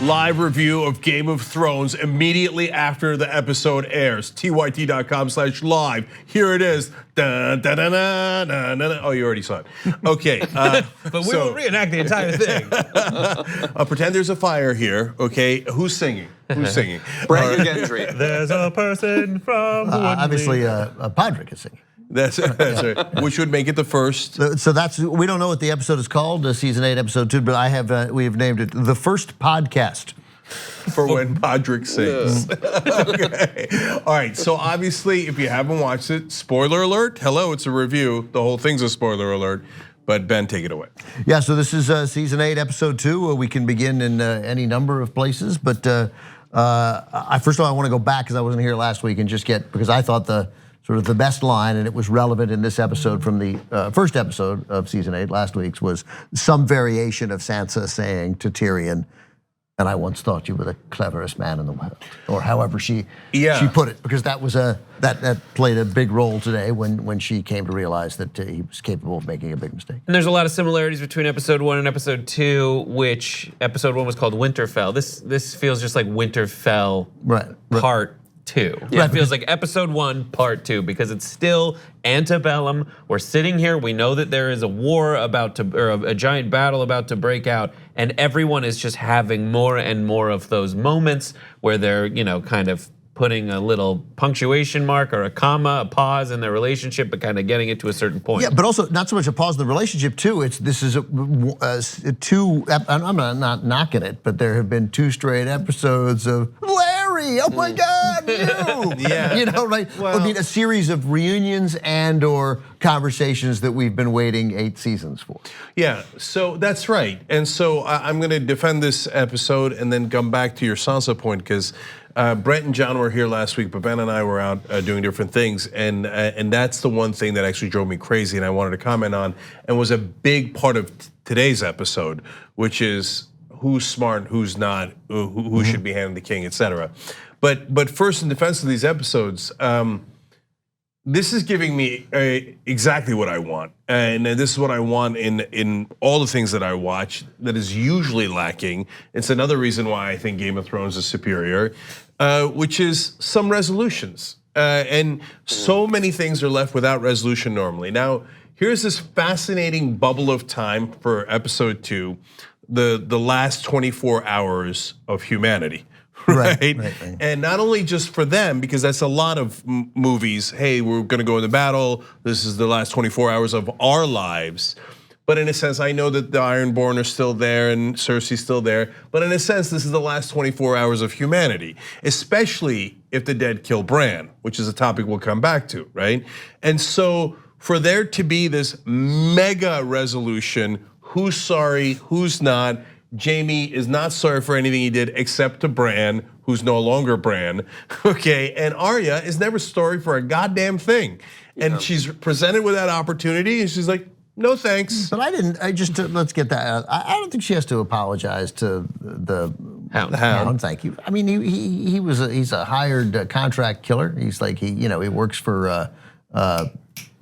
Live review of Game of Thrones immediately after the episode airs. TYT.com/live. Here it is. Dun, dun, dun, dun, dun, dun. Oh, you already saw it. Okay. But we won't reenact the entire thing. Pretend there's a fire here. Okay. Who's singing? Who's singing? Brandon Gentry. There's a person from obviously, Podrick is singing. That's right. Which would make it the first. So we don't know what the episode is called, season 8, episode 2, but we have named it the first podcast. For when Podrick sings. Okay. All right, so obviously if you haven't watched it, spoiler alert, hello, it's a review. The whole thing's a spoiler alert, but Ben, take it away. Yeah, so this is season 8, episode 2. We can begin in any number of places, but first of all, I wanna go back because I wasn't here last week and just because I thought the best line, and it was relevant in this episode from the first episode of season 8, last week's, was some variation of Sansa saying to Tyrion, "And I once thought you were the cleverest man in the world," or however she put it, because that was that played a big role today when she came to realize that he was capable of making a big mistake. And there's a lot of similarities between episode 1 and episode 2, which episode 1 was called Winterfell. This feels just like Winterfell part 2. Yeah, it feels like episode 1, part 2, because it's still antebellum. We're sitting here, we know that there is a war or a giant battle about to break out, and everyone is just having more and more of those moments where they're, kind of putting a little punctuation mark or a comma, a pause in their relationship, but kind of getting it to a certain point. Yeah, but also not so much a pause in the relationship too. This is two. I'm not knocking it, but there have been 2 straight episodes of Larry. Oh my God, you. Yeah. Right? Well, I mean, a series of reunions and/or conversations that we've been waiting 8 seasons for. Yeah, so that's right. And so I'm gonna defend this episode and then come back to your Sansa point, because Brent and John were here last week, but Ben and I were out doing different things, and that's the one thing that actually drove me crazy, and I wanted to comment on, and was a big part of today's episode, which is who's smart, who's not, who should be handing the king, etc. But first, in defense of these episodes, this is giving me exactly what I want, and this is what I want in all the things that I watch that is usually lacking. It's another reason why I think Game of Thrones is superior, which is some resolutions. And so many things are left without resolution normally. Now, here's this fascinating bubble of time for episode 2, the last 24 hours of humanity. Right? And not only just for them, because that's a lot of movies. Hey, we're gonna go into battle. This is the last 24 hours of our lives. But in a sense, I know that the Ironborn are still there and Cersei's still there. But in a sense, this is the last 24 hours of humanity, especially if the dead kill Bran, which is a topic we'll come back to, right? And so for there to be this mega resolution, who's sorry, who's not, Jaime is not sorry for anything he did except to Bran, who's no longer Bran, okay? And Arya is never sorry for a goddamn thing. And she's presented with that opportunity and she's like, no thanks. But let's get that out. I don't think she has to apologize to the Hound. Thank you. I mean, he's a hired contract killer. He's like, he works for,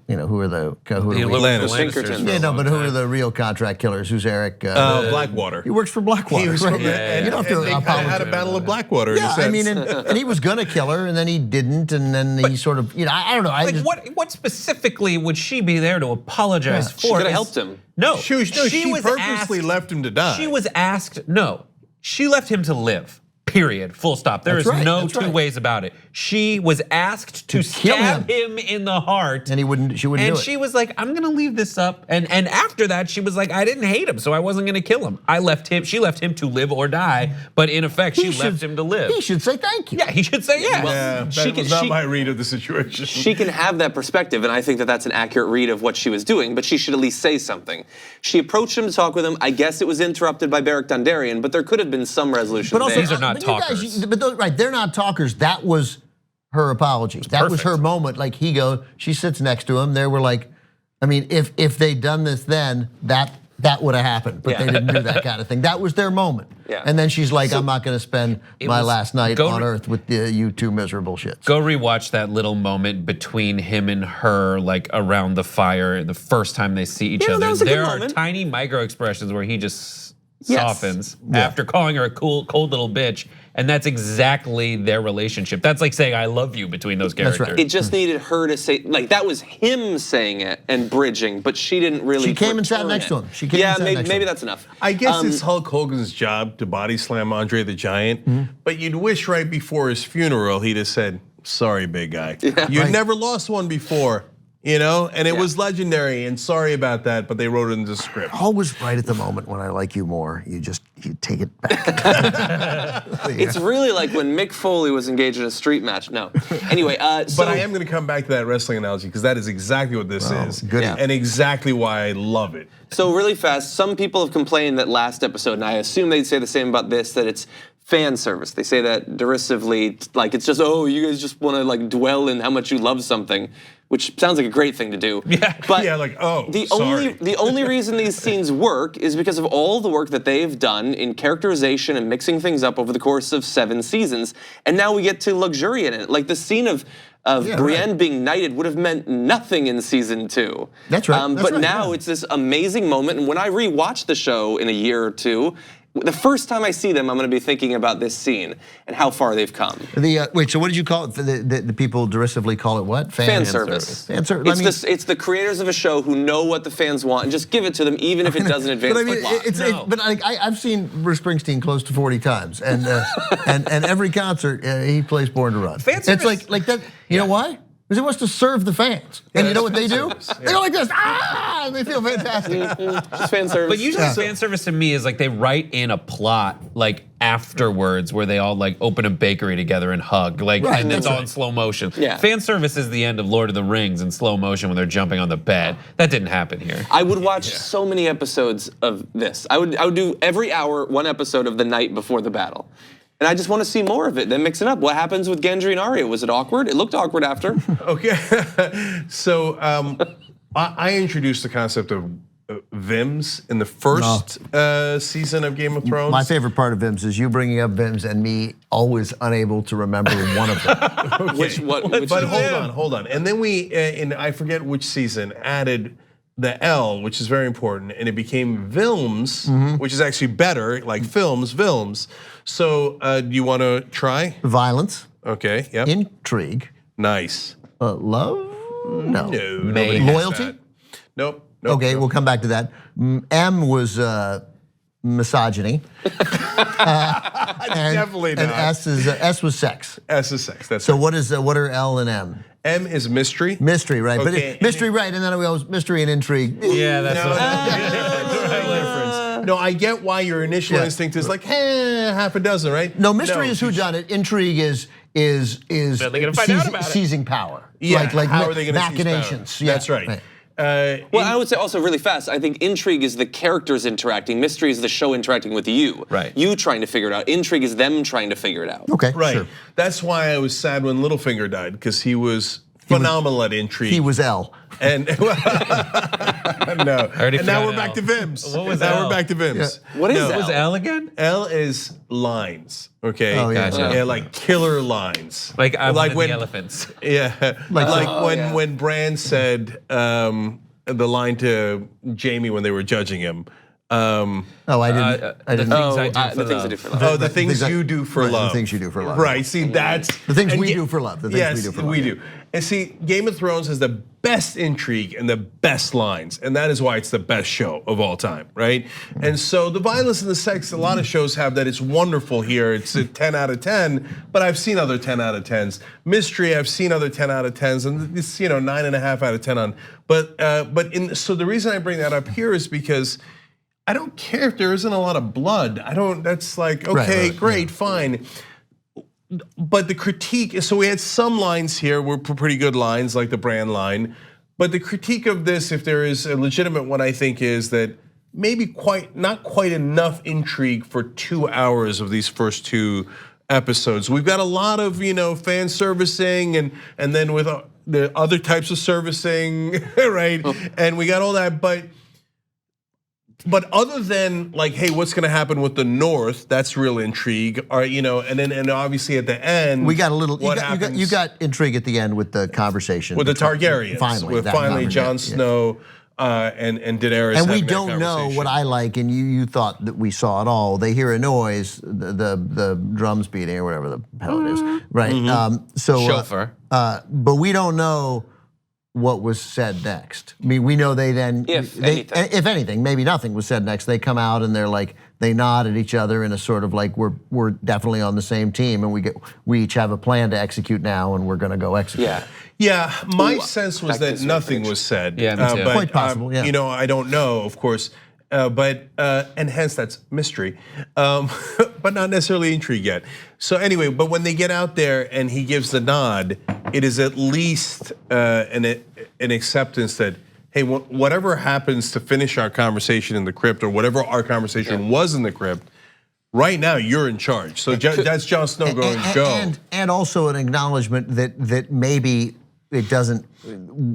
who are the Lannisters? Yeah, no, but who are the real contract killers? Who's Eric? Blackwater. He works for Blackwater. He was right? You don't have to apologize. Had a battle of Blackwater. Yeah, I mean, and he was gonna kill her, and then he didn't, and then he sort of, I don't know. What specifically would she be there to apologize for? She could have helped him. No, she purposely left him to die. She was asked. No, she left him to live. Period. Full stop. There is no two ways about it. She was asked to stab him in the heart, and she wouldn't do it. And she was like, "I'm gonna leave this up." And after that, she was like, "I didn't hate him, so I wasn't gonna kill him. I left him. She left him to live or die, but in effect, she left him to live." He should say thank you. Yeah, he should say yes. That was not my read of the situation. She can have that perspective, and I think that that's an accurate read of what she was doing. But she should at least say something. She approached him to talk with him. I guess it was interrupted by Beric Dondarrion, but there could have been some resolution. But also, there. These are not talkers. They're not talkers. That was her apology. That was her moment. Like she sits next to him. They were like, I mean, if they'd done this then, that would have happened. But they didn't do that kind of thing. That was their moment. Yeah. And then she's like, I'm not going to spend my last night on Earth with you two miserable shits. Go rewatch that little moment between him and her, like around the fire, the first time they see each other. There are tiny micro expressions where he just softens after calling her a cold little bitch. And that's exactly their relationship. That's like saying I love you between those characters. That's right. It just needed her to say, like, that was him saying it and bridging, but she didn't really. She came and sat return next it. to him. She came and sat next to him. Maybe that's enough. I guess it's Hulk Hogan's job to body slam Andre the Giant, but you'd wish right before his funeral he'd have said, "Sorry, big guy, you never lost one before." You know, and it was legendary, and sorry about that, but they wrote it in the script. Always right at the moment when I like you more, you take it back. It's really like when Mick Foley was engaged in a street match. No. Anyway, but I am going to come back to that wrestling analogy because that is exactly what this is, and exactly why I love it. So really fast, some people have complained that last episode, and I assume they'd say the same about this, that it's fan service. They say that derisively, like it's just, oh, you guys just want to like dwell in how much you love something, which sounds like a great thing to do. Yeah, but like, oh, the only reason these scenes work is because of all the work that they've done in characterization and mixing things up over the course of 7 seasons, and now we get to luxuriate in it. Like the scene of Brienne being knighted would have meant nothing in season 2. That's right. But now it's this amazing moment, and when I rewatch the show in a year or two, the first time I see them, I'm going to be thinking about this scene and how far they've come. Wait, so what did you call it? The people derisively call it what? Fan service. Fan service. It's the creators of a show who know what the fans want and just give it to them, even if it doesn't advance the plot. But I've seen Bruce Springsteen close to 40 times, and every concert he plays "Born to Run." Fan service. It's like that. You know why? Because he wants to serve the fans. And you know what they do? They go like this, and they feel fantastic. Just fan service. But usually fan service to me is like they write in a plot like afterwards where they all like open a bakery together and hug, like, and it's all in slow motion. Yeah. Fan service is the end of Lord of the Rings in slow motion when they're jumping on the bed. That didn't happen here. I would watch so many episodes of this. I would do every hour 1 episode of the night before the battle. And I just want to see more of it, then mix it up. What happens with Gendry and Arya? Was it awkward? It looked awkward after. Okay, so I introduced the concept of Vims in the first season of Game of Thrones. My favorite part of Vims is you bringing up Vims and me always unable to remember one of them. Okay. But hold on. And then we, in I forget which season, added the L, which is very important, and it became Vilms, which is actually better, like Vilms. So do you want to try? Violence. Okay, yep. Intrigue. Nice. Love? No. Nobody has Loyalty? that. Nope. Okay, we'll come back to that. M was misogyny. Definitely not. And S was sex. S is sex. That's So right. what are L and M? M is mystery. Mystery, right? Okay. But mystery, right? And then we always mystery and intrigue. Yeah, that's difference. No, I get why your initial instinct is like, half a dozen, right? No, mystery is whodunit. Intrigue is they're gonna find out about it. seizing power. Yeah, like how are they going to machinations? Yeah, that's right. Well, I would say also really fast, I think intrigue is the characters interacting, mystery is the show interacting with you. Right. You trying to figure it out. Intrigue is them trying to figure it out. Okay, Right. sure. That's why I was sad when Littlefinger died, because he was phenomenal at intrigue. He was L. And no. And now we're back to Vims. What was now L? we're back to Vims. What is No. L? Was L again? L is lines. Okay. Oh, yeah. Gotcha. Yeah, like killer lines. Like I wanted when the elephants. Yeah, when Bran said the line to Jamie when they were judging him. Oh, I didn't. I didn't. The things I do for love. Oh, the things you do for right, love. The things you do for love. Right. See, that's The things and we Ga- do for love. The things yes, we do for love. we do. And see, Game of Thrones has the best intrigue and the best lines, and that is why it's the best show of all time, right? And so the violence and the sex, a lot of shows have that. It's wonderful here. It's a 10 out of 10, but I've seen other 10 out of 10s. Mystery, I've seen other 10 out of 10s, and it's 9.5 out of 10 on. So the reason I bring that up here is because I don't care if there isn't a lot of blood. That's like, okay, great, fine. But the critique, so we had some lines here were pretty good lines, like the Bran line. But the critique of this, if there is a legitimate one, I think, is that maybe not quite enough intrigue for 2 hours of these first 2 episodes. We've got a lot of fan servicing, and then with the other types of servicing, right? And we got all that, but other than like, hey, what's going to happen with the North? That's real intrigue, and obviously at the end, We got a little. What You happens got intrigue at the end with the conversation with the Targaryens, Finally, with that finally conversation, Jon Snow and Daenerys. And we having that don't know conversation. what I like, and you thought that we saw it all. They hear a noise, the drums beating or whatever the hell it is, right? Chauffeur. But we don't know what was said next. I mean, we know they then, If anything, maybe nothing was said next. They come out and they're like, they nod at each other in a sort of like, we're definitely on the same team, and we each have a plan to execute now, and we're gonna go execute. Yeah, my sense was that nothing was said. Yeah, me too. But, Quite possible, yeah. You know, I don't know, of course, but and hence that's mystery, but not necessarily intrigue yet. So anyway, but when they get out there and he gives the nod, it is at least an acceptance that, hey, whatever happens to finish our conversation in the crypt, or whatever our conversation was in the crypt, right now you're in charge. So that's Jon Snow going, go. And also an acknowledgement that maybe it doesn't,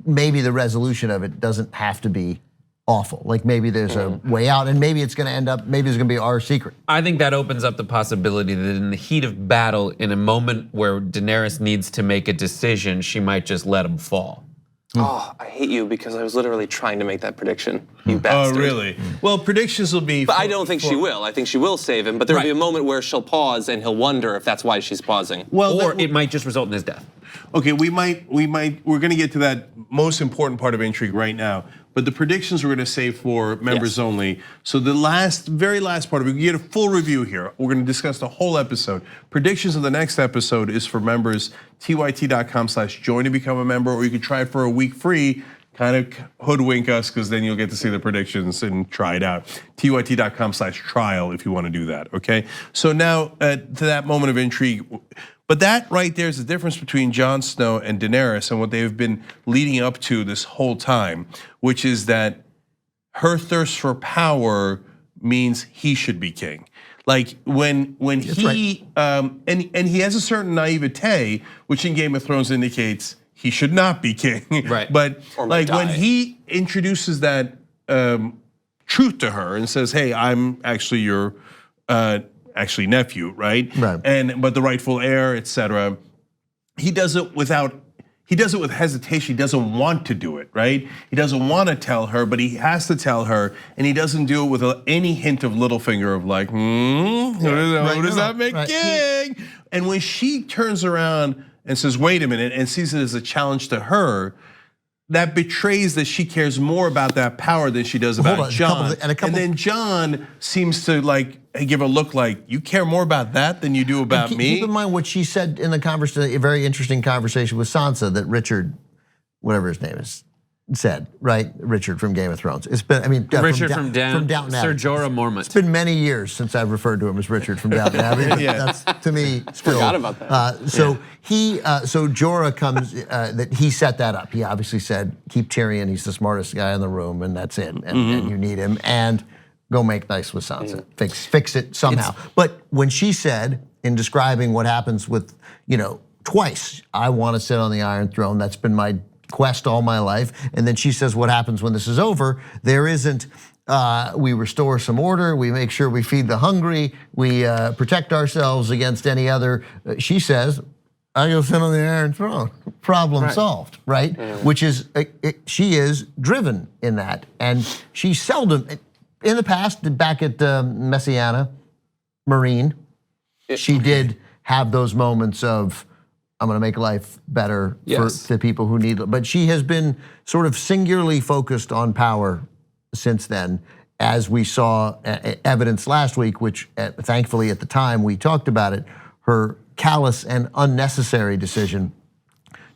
maybe the resolution of it doesn't have to be awful. Like maybe there's a way out, and maybe it's gonna end up, maybe it's gonna be our secret. I think that opens up the possibility that in the heat of battle, in a moment where Daenerys needs to make a decision, she might just let him fall. Oh, I hate you because I was literally trying to make that prediction. You bastard. Oh, really? Well, predictions will be. But I don't think she will. I think she will save him. But there will be a moment where she'll pause, and he'll wonder if that's why she's pausing. Well, Or it might just result in his death. Okay, we're gonna get to that most important part of intrigue right now. But the predictions we're gonna save for members only. So the very last part of it, we get a full review here. We're gonna discuss the whole episode. Predictions of the next episode is for members, tyt.com/join to become a member, or you can try it for a week free, kind of hoodwink us, because then you'll get to see the predictions and try it out. tyt.com/trial if you wanna do that, okay? So now to that moment of intrigue. But that right there is the difference between Jon Snow and Daenerys and what they've been leading up to this whole time, which is that her thirst for power means he should be king. Like when he and he has a certain naivete, which in Game of Thrones indicates he should not be king. Right. But like when he introduces that truth to her and says, "Hey, I'm actually your." Actually nephew, right? But the rightful heir, etc. He does it with hesitation. He doesn't want to do it, right? He doesn't want to tell her, but he has to tell her, and he doesn't do it with any hint of little finger of like, who does that make king? And when she turns around and says, wait a minute, and sees it as a challenge to her, that betrays that she cares more about that power than she does about Jon. And then Jon seems to like give a look like, you care more about that than you do about me? Keep in mind what she said in the conversation, a very interesting conversation with Sansa that Richard, whatever his name is, said, right? Richard from Game of Thrones. It's been, I mean, Richard from Downton Abbey. Sir Jorah Mormont. It's been many years since I've referred to him as Richard from Downton Abbey. That's to me still. Forgot about that. So Jorah comes, that he set that up. He obviously said, keep Tyrion, he's the smartest guy in the room, and that's it, and you need him, and go make nice with Sansa, fix it somehow. But when she said, in describing what happens with, twice, I want to sit on the Iron Throne, that's been my quest all my life. And then she says, what happens when this is over? There isn't, we restore some order, we make sure we feed the hungry, we protect ourselves against any other, she says, I go sit on the Iron Throne, problem solved, right? Which is, she is driven in that. And she seldom, in the past, back at Messiana, Marine, she did have those moments of, I'm gonna make life better for the people who need it. But she has been sort of singularly focused on power since then, as we saw evidence last week, which thankfully at the time we talked about it, her callous and unnecessary decision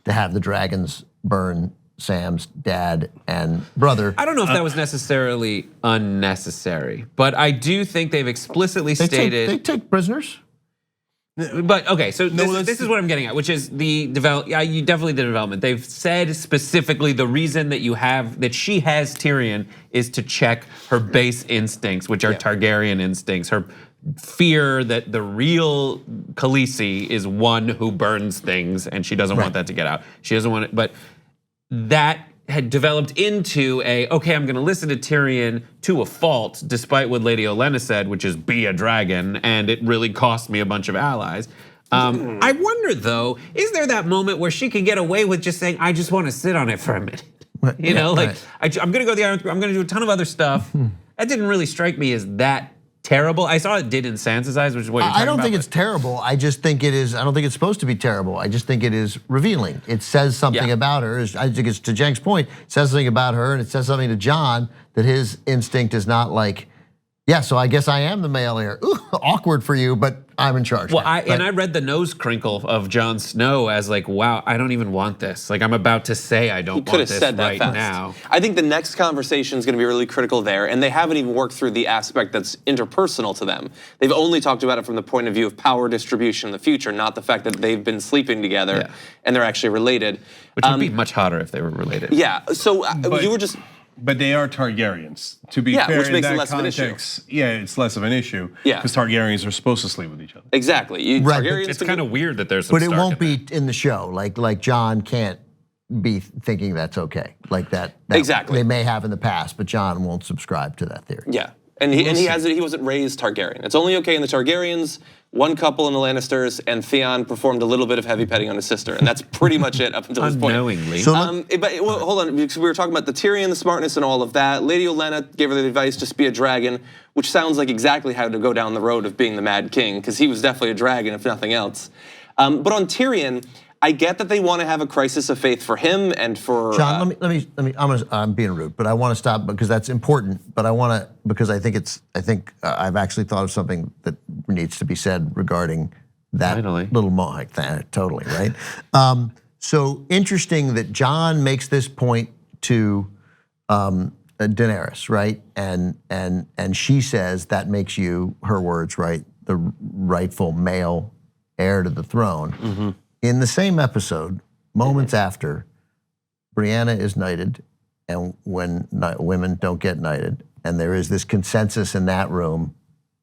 to have the dragons burn Sam's dad and brother. I don't know if that was necessarily unnecessary, but I do think they've explicitly stated. They take prisoners. But okay, so this is what I'm getting at, which is the development. They've said specifically the reason that she has Tyrion is to check her base instincts, which are Targaryen instincts. Her fear that the real Khaleesi is one who burns things, and she doesn't want that to get out. She doesn't want it, but that had developed into okay, I'm gonna listen to Tyrion to a fault, despite what Lady Olenna said, which is be a dragon, and it really cost me a bunch of allies. I wonder though, is there that moment where she can get away with just saying, I just wanna sit on it for a minute? You know, like I'm gonna go to the Iron Throne. I'm gonna do a ton of other stuff. That didn't really strike me as that terrible. I saw it did in Sansa's eyes, which is what you're talking about. I don't think it's terrible. I just think it is. I don't think it's supposed to be terrible. I just think it is revealing. It says something about her. I think it's to Cenk's point. It says something about her, and it says something to Jon that his instinct is not like, yeah, so I guess I am the male heir. Ooh, awkward for you, but I'm in charge. Well, I read the nose crinkle of Jon Snow as like, wow, I don't even want this. Like I'm about to say I don't want this right now. I think the next conversation is going to be really critical there, and they haven't even worked through the aspect that's interpersonal to them. They've only talked about it from the point of view of power distribution in the future, not the fact that they've been sleeping together and they're actually related. Which would be much hotter if they were related. Yeah, so you were just... But they are Targaryens. To be fair, which in makes it that less context, of an issue. Yeah, it's less of an issue. Yeah. Because Targaryens are supposed to sleep with each other. Exactly. Targaryens It's kind of weird that there's some But it Stark won't in be in the show. Like Jon can't be thinking that's okay. Like that Exactly. they may have in the past, but Jon won't subscribe to that theory. Yeah, and he wasn't raised Targaryen. It's only okay in the Targaryens, one couple in the Lannisters, and Theon performed a little bit of heavy petting on his sister, and that's pretty much it up until this point. Unknowingly. But hold on, because we were talking about the Tyrion, the smartness, and all of that. Lady Olenna gave her the advice, just be a dragon, which sounds like exactly how to go down the road of being the Mad King, because he was definitely a dragon, if nothing else. But on Tyrion, I get that they want to have a crisis of faith for him and for Jon, let me. I'm being rude, but I want to stop because that's important. But I want to because I think I've actually thought of something that needs to be said regarding that little moment. Totally right. So interesting that Jon makes this point to Daenerys, right? And she says that makes you, her words, right, the rightful male heir to the throne. In the same episode, moments after, Brianna is knighted, and when women don't get knighted, and there is this consensus in that room,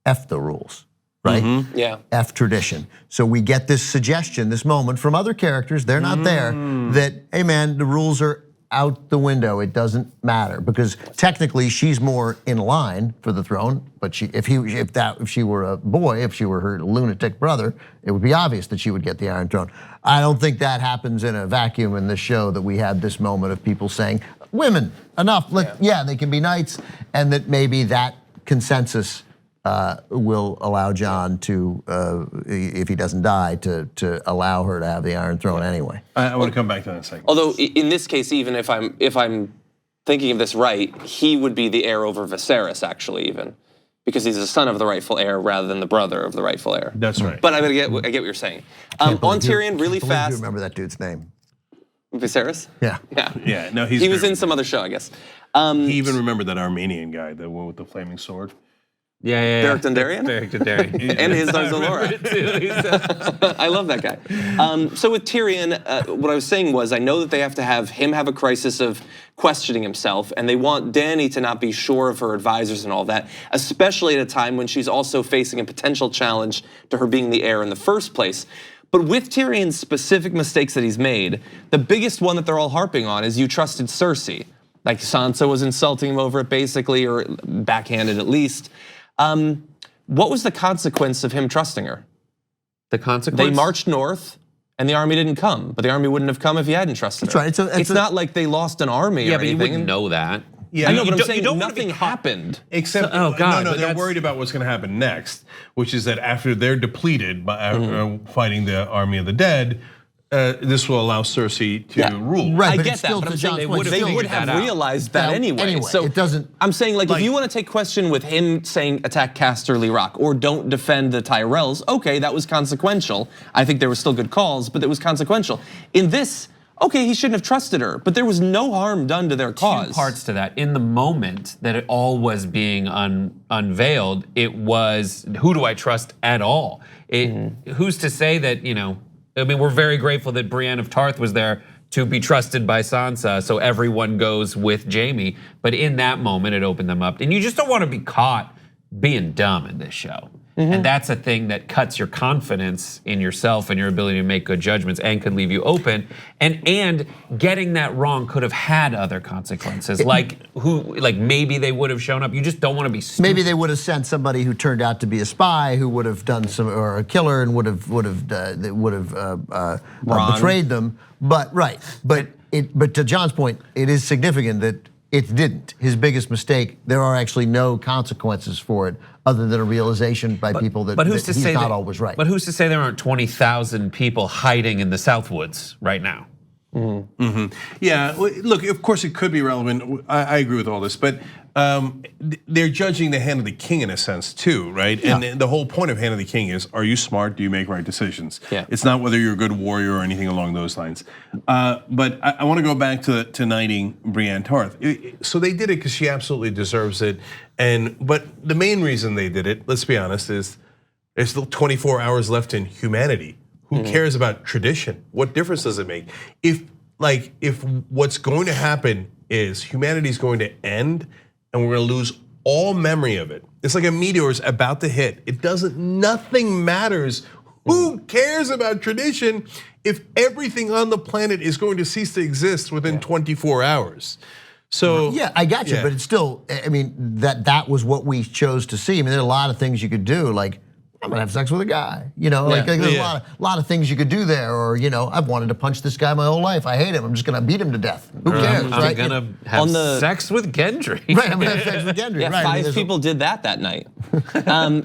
F the rules, right? Yeah. F tradition. So we get this suggestion, this moment from other characters, they're not there, that, hey man, the rules are out the window, it doesn't matter. Because technically she's more in line for the throne, but if she were a boy, if she were her lunatic brother, it would be obvious that she would get the Iron Throne. I don't think that happens in a vacuum in this show, that we had this moment of people saying, women, enough, yeah, they can be knights, and that maybe that consensus will allow Jon to, if he doesn't die, to allow her to have the Iron Throne anyway. I want to come back to that in a second. Although in this case, even if I'm thinking of this right, he would be the heir over Viserys, actually, even. Because he's the son of the rightful heir rather than the brother of the rightful heir. That's right. But I get what you're saying. On Tyrion, really fast. You remember that dude's name? Viserys? Yeah. Yeah. No, he was in some other show, I guess. He even remembered that Armenian guy, the one with the flaming sword. Yeah. Derek Dondarrion? Derek Dondarrion. And his daughter Laura. I love that guy. So with Tyrion, what I was saying was, I know that they have to have him have a crisis of questioning himself, and they want Dany to not be sure of her advisors and all that, especially at a time when she's also facing a potential challenge to her being the heir in the first place. But with Tyrion's specific mistakes that he's made, the biggest one that they're all harping on is you trusted Cersei. Like Sansa was insulting him over it basically, or backhanded at least. What was the consequence of him trusting her? The consequence? They marched north and the army didn't come, but the army wouldn't have come if he hadn't trusted her. That's right. It's not like they lost an army or anything. Yeah, but you wouldn't know that. Yeah, I know, but I'm saying nothing happened. Except, oh God, no, they're worried about what's going to happen next, which is that after they're depleted by fighting the army of the dead, this will allow Cersei to rule. Right, I but get it's that, still but to I'm Jon's saying point, they would have realized that anyway. So it doesn't. I'm saying, like, if you want to take question with him saying attack Casterly Rock or don't defend the Tyrells, okay, that was consequential. I think there were still good calls, but it was consequential. In this, okay, he shouldn't have trusted her, but there was no harm done to their cause. Two parts to that. In the moment that it all was being unveiled, it was, who do I trust at all? Who's to say that, I mean, we're very grateful that Brienne of Tarth was there to be trusted by Sansa, so everyone goes with Jaime. But in that moment, it opened them up. And you just don't want to be caught being dumb in this show. And that's a thing that cuts your confidence in yourself and your ability to make good judgments and could leave you open. And getting that wrong could have had other consequences. Like maybe they would have shown up. You just don't want to be stupid. Maybe they would have sent somebody who turned out to be a spy, who would have done some, or a killer, and would have betrayed them. But But to Jon's point, it is significant that it didn't. His biggest mistake, there are actually no consequences for it other than a realization by people that he's not always right. But who's to say there aren't 20,000 people hiding in the Southwoods right now? Yeah, look, of course it could be relevant. I agree with all this, but they're judging the hand of the king in a sense too, right? Yeah. And the whole point of hand of the king is, are you smart? Do you make right decisions? Yeah. It's not whether you're a good warrior or anything along those lines. But I want to go back to knighting Brienne Tarth. So they did it because she absolutely deserves it. But the main reason they did it, let's be honest, is there's still 24 hours left in humanity. Who cares about tradition? What difference does it make? If what's going to happen is humanity's going to end and we're going to lose all memory of it. It's like a meteor is about to hit. Nothing matters. Who cares about tradition if everything on the planet is going to cease to exist within 24 hours? So yeah, I got you, but it's still, I mean, that was what we chose to see. I mean, there are a lot of things you could do, like I'm gonna have sex with a guy, like there's a lot of things you could do there, or I've wanted to punch this guy my whole life. I hate him. I'm just gonna beat him to death. Who cares? I'm gonna have sex with Gendry. Right, I'm gonna have sex with Gendry. Yeah, right. 5 people did that night.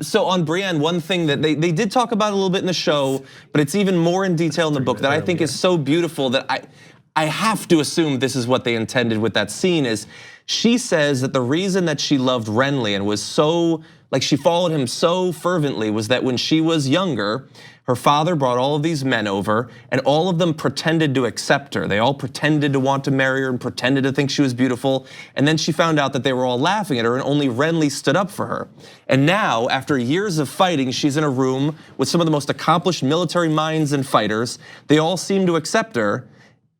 So on Brienne, one thing that they did talk about a little bit in the show, but it's even more in detail in the book that I think is so beautiful that I have to assume this is what they intended with that scene. Is she says that the reason that she loved Renly and was so, like she followed him so fervently, was that when she was younger, her father brought all of these men over and all of them pretended to accept her. They all pretended to want to marry her and pretended to think she was beautiful. And then she found out that they were all laughing at her and only Renly stood up for her. And now, after years of fighting, she's in a room with some of the most accomplished military minds and fighters. They all seem to accept her.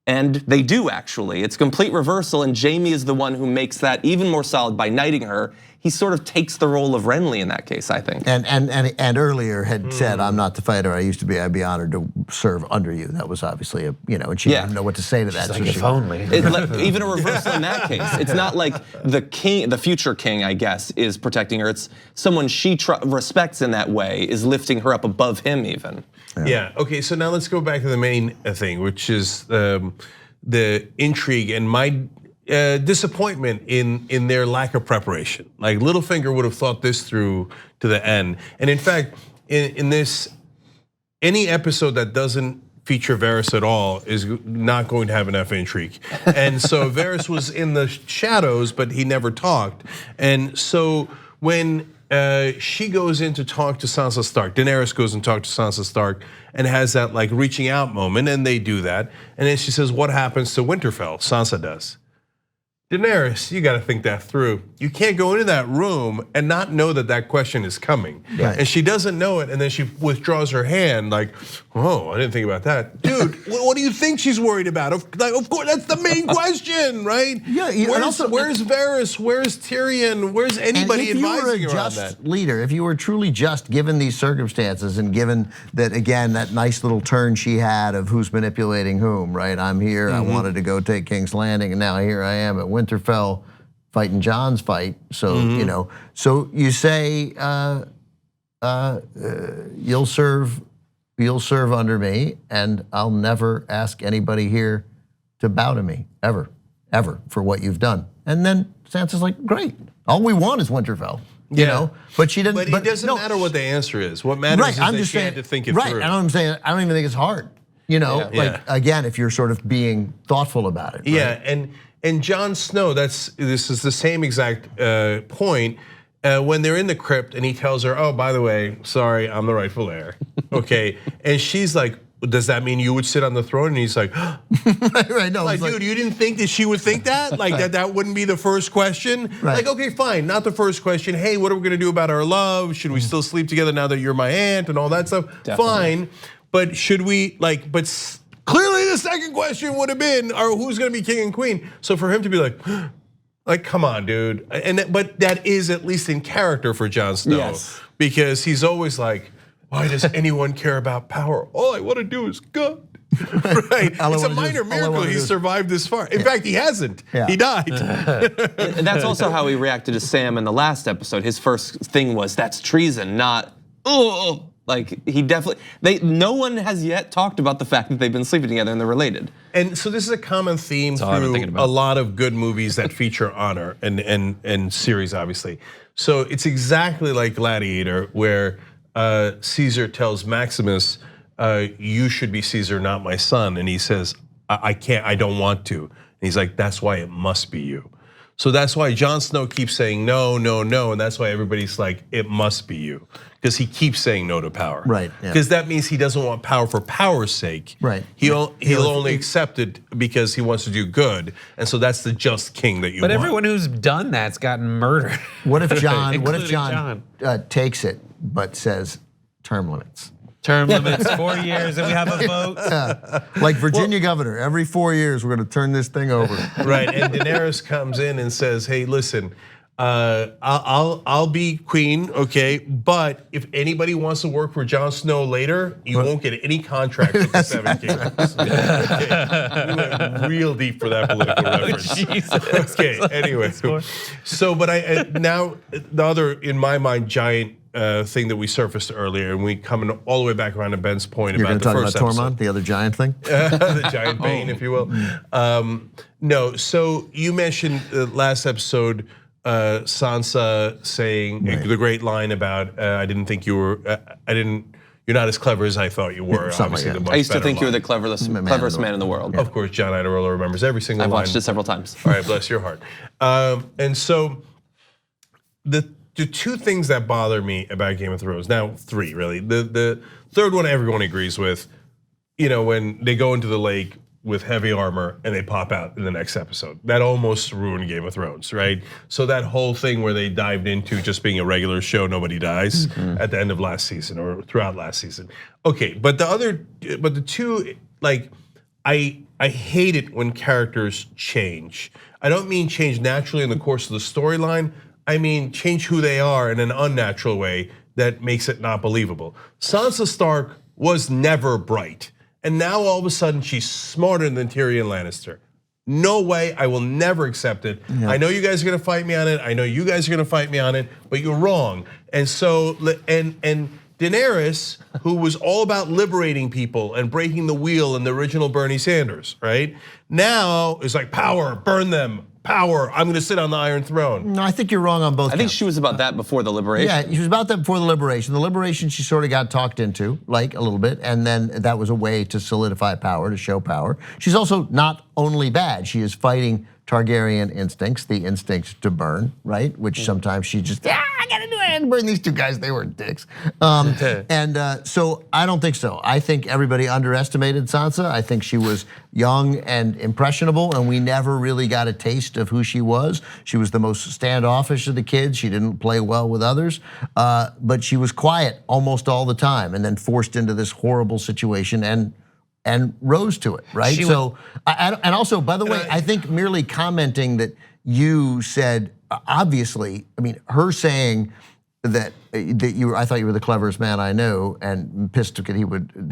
And they do actually. It's complete reversal, and Jaime is the one who makes that even more solid by knighting her. He sort of takes the role of Renly in that case, I think. And earlier had said, "I'm not the fighter I used to be. I'd be honored to serve under you." That was obviously and she didn't know what to say to that. Like, if only. Even a reversal in that case. It's not like the king, the future king, I guess, is protecting her. It's someone she respects in that way is lifting her up above him even. Yeah. Okay. So now let's go back to the main thing, which is the intrigue and my disappointment in their lack of preparation. Like Littlefinger would have thought this through to the end. And in fact, in this, any episode that doesn't feature Varys at all is not going to have enough intrigue. And so Varys was in the shadows, but he never talked. And so when she goes in to talk to Sansa Stark, Daenerys goes and talks to Sansa Stark and has that like reaching out moment, and they do that. And then she says, what happens to Winterfell? Sansa does. Daenerys, you gotta think that through. You can't go into that room and not know that that question is coming. Right. And she doesn't know it, and then she withdraws her hand like, oh, I didn't think about that. Dude, what do you think she's worried about? Of course, that's the main question, right? Yeah, where's Varys? Where's Tyrion? Where's anybody advising her on that? Leader, if you were truly just given these circumstances and given that, again, that nice little turn she had of who's manipulating whom, right? I'm here, I wanted to go take King's Landing, and now here I am at Winterfell fighting Jon's fight. So so you say you'll serve under me, and I'll never ask anybody here to bow to me ever for what you've done. And then Sansa's like, great. All we want is Winterfell. You know, but she didn't. But it doesn't matter what the answer is. What matters is that she had to think it through. Right, and I'm saying I don't even think it's hard. Like again, if you're sort of being thoughtful about it. Right? Yeah, and Jon Snow, this is the same exact point when they're in the crypt and he tells her, oh, by the way, sorry, I'm the rightful heir. Okay, and she's like, does that mean you would sit on the throne? And he's like, right, no, like, dude, you didn't think that she would think that? Like that wouldn't be the first question? Right. Like, okay, fine, not the first question. Hey, what are we gonna do about our love? Should we still sleep together now that you're my aunt and all that stuff? Definitely. Fine, but should we but clearly the second question would have been, or who's gonna be king and queen? So for him to be like, come on, dude. But that is at least in character for Jon Snow. Yes. Because he's always like, why does anyone care about power? All I want to do is good. Right? It's a minor miracle he survived this far. In fact, he hasn't. He died. And that's also how he reacted to Sam in the last episode. His first thing was, that's treason, not, oh. Like he definitely, no one has yet talked about the fact that they've been sleeping together and they're related. And so this is a common theme through a lot of good movies that feature honor and series, obviously. So it's exactly like Gladiator, where Caesar tells Maximus, "You should be Caesar, not my son," and he says, "I can't, I don't want to." And he's like, "That's why it must be you." So that's why Jon Snow keeps saying no, no, no, and that's why everybody's like, it must be you, because he keeps saying no to power. Right. Because that means he doesn't want power for power's sake. Right. He'll only accept it because he wants to do good, and so that's the just king that you want. But everyone who's done that's gotten murdered. What if Jon? What if Jon. Jon takes it but says term limits? Term limits, 4 years, and we have a vote. Like Virginia governor, every 4 years we're going to turn this thing over. Right, and Daenerys comes in and says, "Hey, listen, I'll be queen, okay? But if anybody wants to work for Jon Snow later, you won't get any contract with the Seven Kingdoms." Okay. We went real deep for that political reference. Jesus. Okay, anyway, so but now the other, in my mind, giant thing that we surfaced earlier, and we coming all the way back around to Ben's point about the first episode. You're going to talk about Tormund, the other giant thing? The giant bane, if you will. No, so you mentioned last episode, Sansa saying the great line about, "I didn't think you were, you're not as clever as I thought you were." Obviously, I used to think you were the cleverest man in the world. Of course, John Iadarola remembers every single line. I've watched it several times. All right, bless your heart. And so the two things that bother me about Game of Thrones, now three really. The third one everyone agrees with, when they go into the lake with heavy armor and they pop out in the next episode. That almost ruined Game of Thrones, right? So that whole thing where they dived into just being a regular show, nobody dies at the end of last season or throughout last season. Okay, but the two, like, I hate it when characters change. I don't mean change naturally in the course of the storyline. I mean change who they are in an unnatural way that makes it not believable. Sansa Stark was never bright. And now all of a sudden she's smarter than Tyrion Lannister. No way, I will never accept it. Yeah. I know you guys are gonna fight me on it. I know you guys are gonna fight me on it, but you're wrong. And so, and Daenerys, who was all about liberating people and breaking the wheel in the original Bernie Sanders, right? Now is like power, burn them. Power, I'm gonna sit on the Iron Throne. No, I think you're wrong on both. I think she was about that before the liberation. Yeah, she was about that before the liberation. The liberation she sort of got talked into, like a little bit, and then that was a way to solidify power, to show power. She's also not only bad, she is fighting Targaryen instincts, the instinct to burn, right? Which sometimes she just, I gotta do it, and burn these two guys, they were dicks. So I don't think so. I think everybody underestimated Sansa. I think she was young and impressionable, and we never really got a taste of who she was. She was the most standoffish of the kids. She didn't play well with others, but she was quiet almost all the time, and then forced into this horrible situation and rose to it, right? And also, by the way, I think merely commenting that you said, obviously, I mean, her saying that I thought you were the cleverest man I know, and pissed that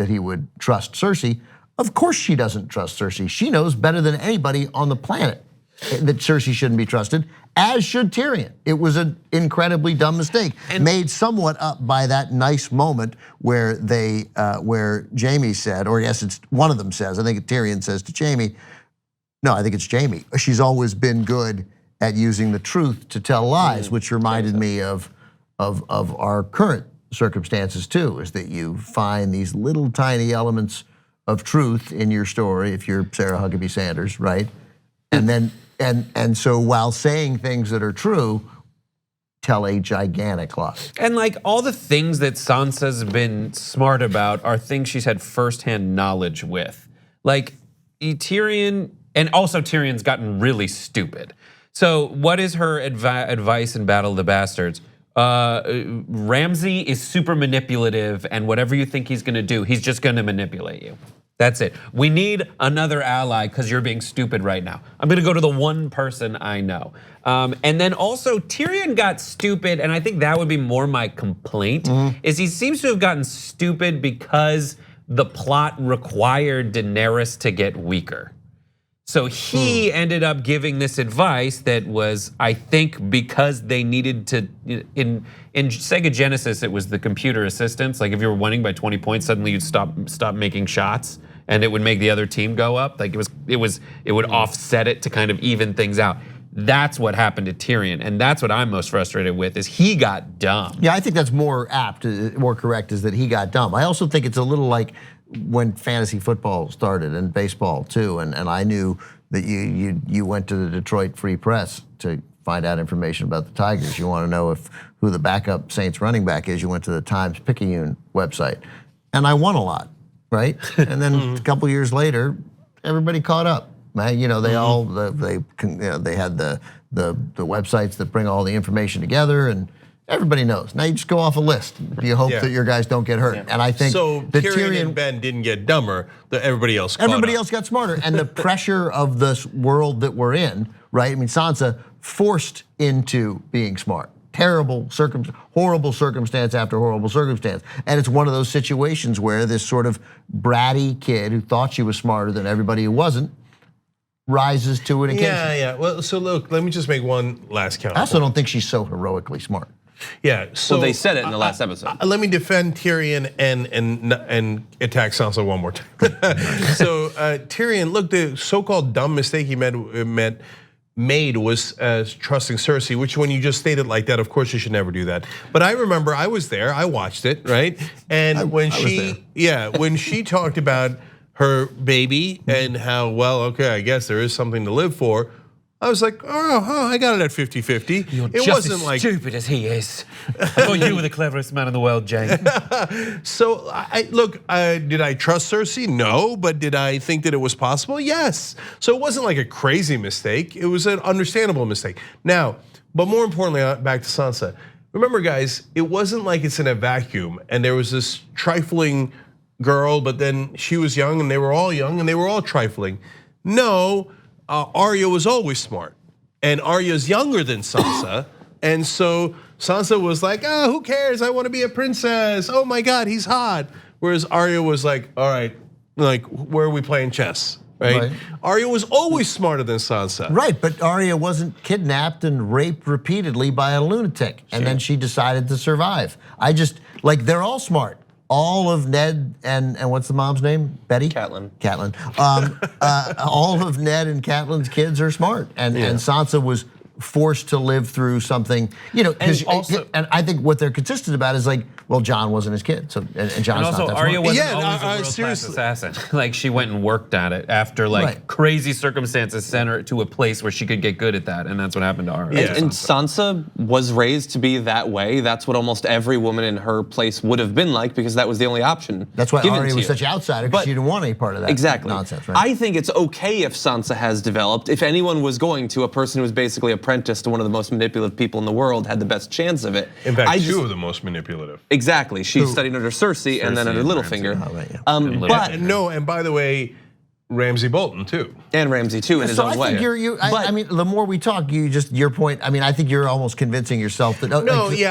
he would trust Cersei. Of course she doesn't trust Cersei. She knows better than anybody on the planet that Cersei shouldn't be trusted, as should Tyrion. It was an incredibly dumb mistake, made somewhat up by that nice moment where where Jaime said, or yes, it's one of them says, I think Tyrion says to Jaime, no, I think it's Jaime, she's always been good at using the truth to tell lies, which reminded me of our current circumstances too, is that you find these little tiny elements of truth in your story if you're Sarah Huckabee Sanders, right? And then and so while saying things that are true, tell a gigantic lie. And like all the things that Sansa's been smart about are things she's had firsthand knowledge with. Like Tyrion, and also Tyrion's gotten really stupid. So what is her advice in Battle of the Bastards? Ramsay is super manipulative, and whatever you think he's gonna do, he's just gonna manipulate you. That's it. We need another ally because you're being stupid right now. I'm gonna go to the one person I know. And then also Tyrion got stupid, and I think that would be more my complaint, is he seems to have gotten stupid because the plot required Daenerys to get weaker. So he ended up giving this advice that was, I think, because they needed to, in Sega Genesis, it was the computer assistance. Like if you were winning by 20 points, suddenly you'd stop making shots, and it would make the other team go up. Like it would offset it to kind of even things out. That's what happened to Tyrion, and that's what I'm most frustrated with, is he got dumb. Yeah, I think that's more apt, more correct, is that he got dumb. I also think it's a little like when fantasy football started and baseball too, and I knew that you went to the Detroit Free Press to find out information about the Tigers. You want to know who the backup Saints running back is, you went to the Times-Picayune website. And I won a lot, right? And then a couple years later, everybody caught up. You know, they had the websites that bring all the information together, and everybody knows. Now you just go off a list. You hope that your guys don't get hurt. And I think so. that Tyrion and Ben didn't get dumber. Everybody else got smarter. And the pressure of this world that we're in, right? I mean, Sansa forced into being smart. Horrible circumstance after horrible circumstance. And it's one of those situations where this sort of bratty kid who thought she was smarter than everybody who wasn't rises to an occasion. Yeah. Well, so look, let me just make one last count. I also don't think she's so heroically smart. Yeah, so well, they said it in the last episode. Let me defend Tyrion and attack Sansa one more time. So Tyrion, look, the so-called dumb mistake he made was trusting Cersei, which when you just state it like that, of course you should never do that. But I remember I was there, I watched it, right? And when she talked about her baby and how, well, okay, I guess there is something to live for, I was like, oh, I got it at 50-50. You're just as stupid as he is. I thought you were the cleverest man in the world, Jake. So, did I trust Cersei? No, but did I think that it was possible? Yes. So it wasn't like a crazy mistake. It was an understandable mistake. Now, but more importantly, back to Sansa. Remember, guys, it wasn't like it's in a vacuum and there was this trifling girl, but then she was young and they were all young and they were all trifling. No. Arya was always smart, and Arya's younger than Sansa, and so Sansa was like, who cares? I want to be a princess. Oh my God, he's hot. Whereas Arya was like, all right, like where are we playing chess? Right? Arya was always smarter than Sansa. Right, but Arya wasn't kidnapped and raped repeatedly by a lunatic, and then she decided to survive. They're all smart. All of Ned and what's the mom's name? Betty? Catelyn. All of Ned and Catelyn's kids are smart, and Sansa was forced to live through something, and I think what they're consistent about is like, well, Jon wasn't his kid, so and Jon's also not that Arya smart. wasn't always a world-class assassin. Like she went and worked at it after crazy circumstances sent her to a place where she could get good at that, and that's what happened to Arya. And Sansa was raised to be that way. That's what almost every woman in her place would have been like, because that was the only option. That's why Arya was such an outsider, because she didn't want any part of that nonsense. Right? I think it's okay if Sansa has developed. If anyone was going to, a person who was basically apprenticed to one of the most manipulative people in the world had the best chance of it. In fact, two of the most manipulative. Exactly. She studied under Cersei and then under Littlefinger. And by the way, Ramsay Bolton too. And Ramsay too in his own way. I mean, the more we talk, your point, I mean, I think you're almost convincing yourself that.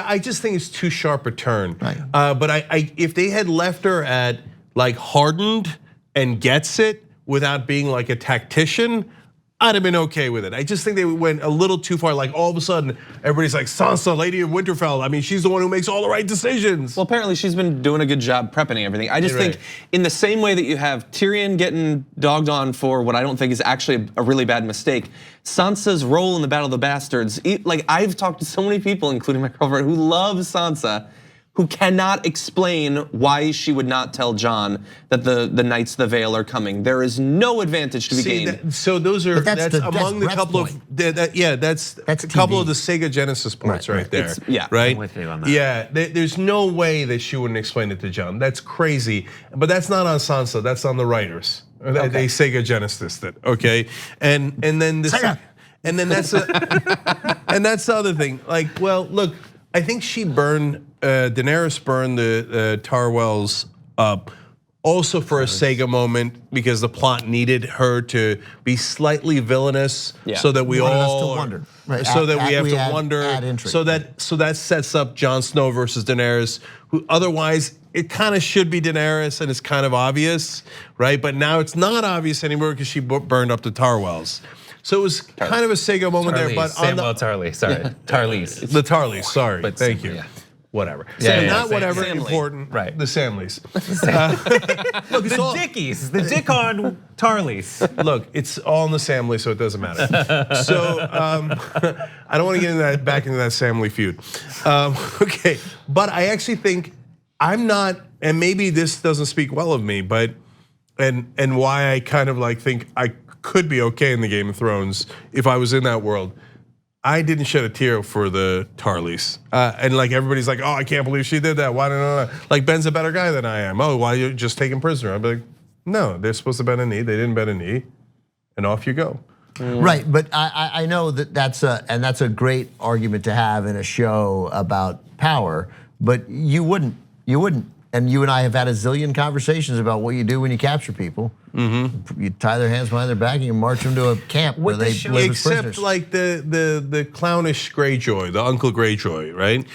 I just think it's too sharp a turn. Right. But if they had left her at like hardened and gets it without being like a tactician, I'd have been okay with it. I just think they went a little too far. Like all of a sudden, everybody's like, Sansa, Lady of Winterfell. I mean, she's the one who makes all the right decisions. Well, apparently she's been doing a good job prepping everything. I just think in the same way that you have Tyrion getting dogged on for what I don't think is actually a really bad mistake, Sansa's role in the Battle of the Bastards, like I've talked to so many people, including my girlfriend, who love Sansa, who cannot explain why she would not tell Jon that the Knights of the Vale are coming. There is no advantage to be gained. So those are that's among the couple of that's a couple of the Sega Genesis points right there. Right. I'm with you on that. Yeah, there's no way that she wouldn't explain it to Jon. That's crazy. But that's not on Sansa. That's on the writers. They Sega Genesis it. Okay, and then this, and then that's and that's the other thing. Like, well, look, I think Daenerys burned the Tyrells up also for a Sega moment, because the plot needed her to be slightly villainous, so that we all wonder, so that we have to wonder, so that sets up Jon Snow versus Daenerys, who otherwise it kind of should be Daenerys, and it's kind of obvious, right? But now it's not obvious anymore because she burned up the tar wells. So it was kind of a Sega moment there. But Tarlys. The Tarlys, sorry, But thank you. yeah. Whatever. Yeah, Not Sam- whatever, Samley. important. Right. The Samleys. Look, the Dickies, the Dick on Tarlys. Look, it's all in the Samley, so it doesn't matter. So I don't want to get into that back into that Samley feud. Okay, but I actually think I'm not, and maybe this doesn't speak well of me, but and why I kind of like think I could be okay in the Game of Thrones if I was in that world. I didn't shed a tear for the Tarlys, and like everybody's like, oh, I can't believe she did that. Why don't I? Like Ben's a better guy than I am. Oh, why you just take him prisoner? I'd be like, no, they're supposed to bend a knee. They didn't bend a knee, and off you go. Right, but I know that's a great argument to have in a show about power, but you wouldn't. And you and I have had a zillion conversations about what you do when you capture people. You tie their hands behind their back and you march them to a camp where they live as prisoners. Except like the clownish Greyjoy, the Uncle Greyjoy, right?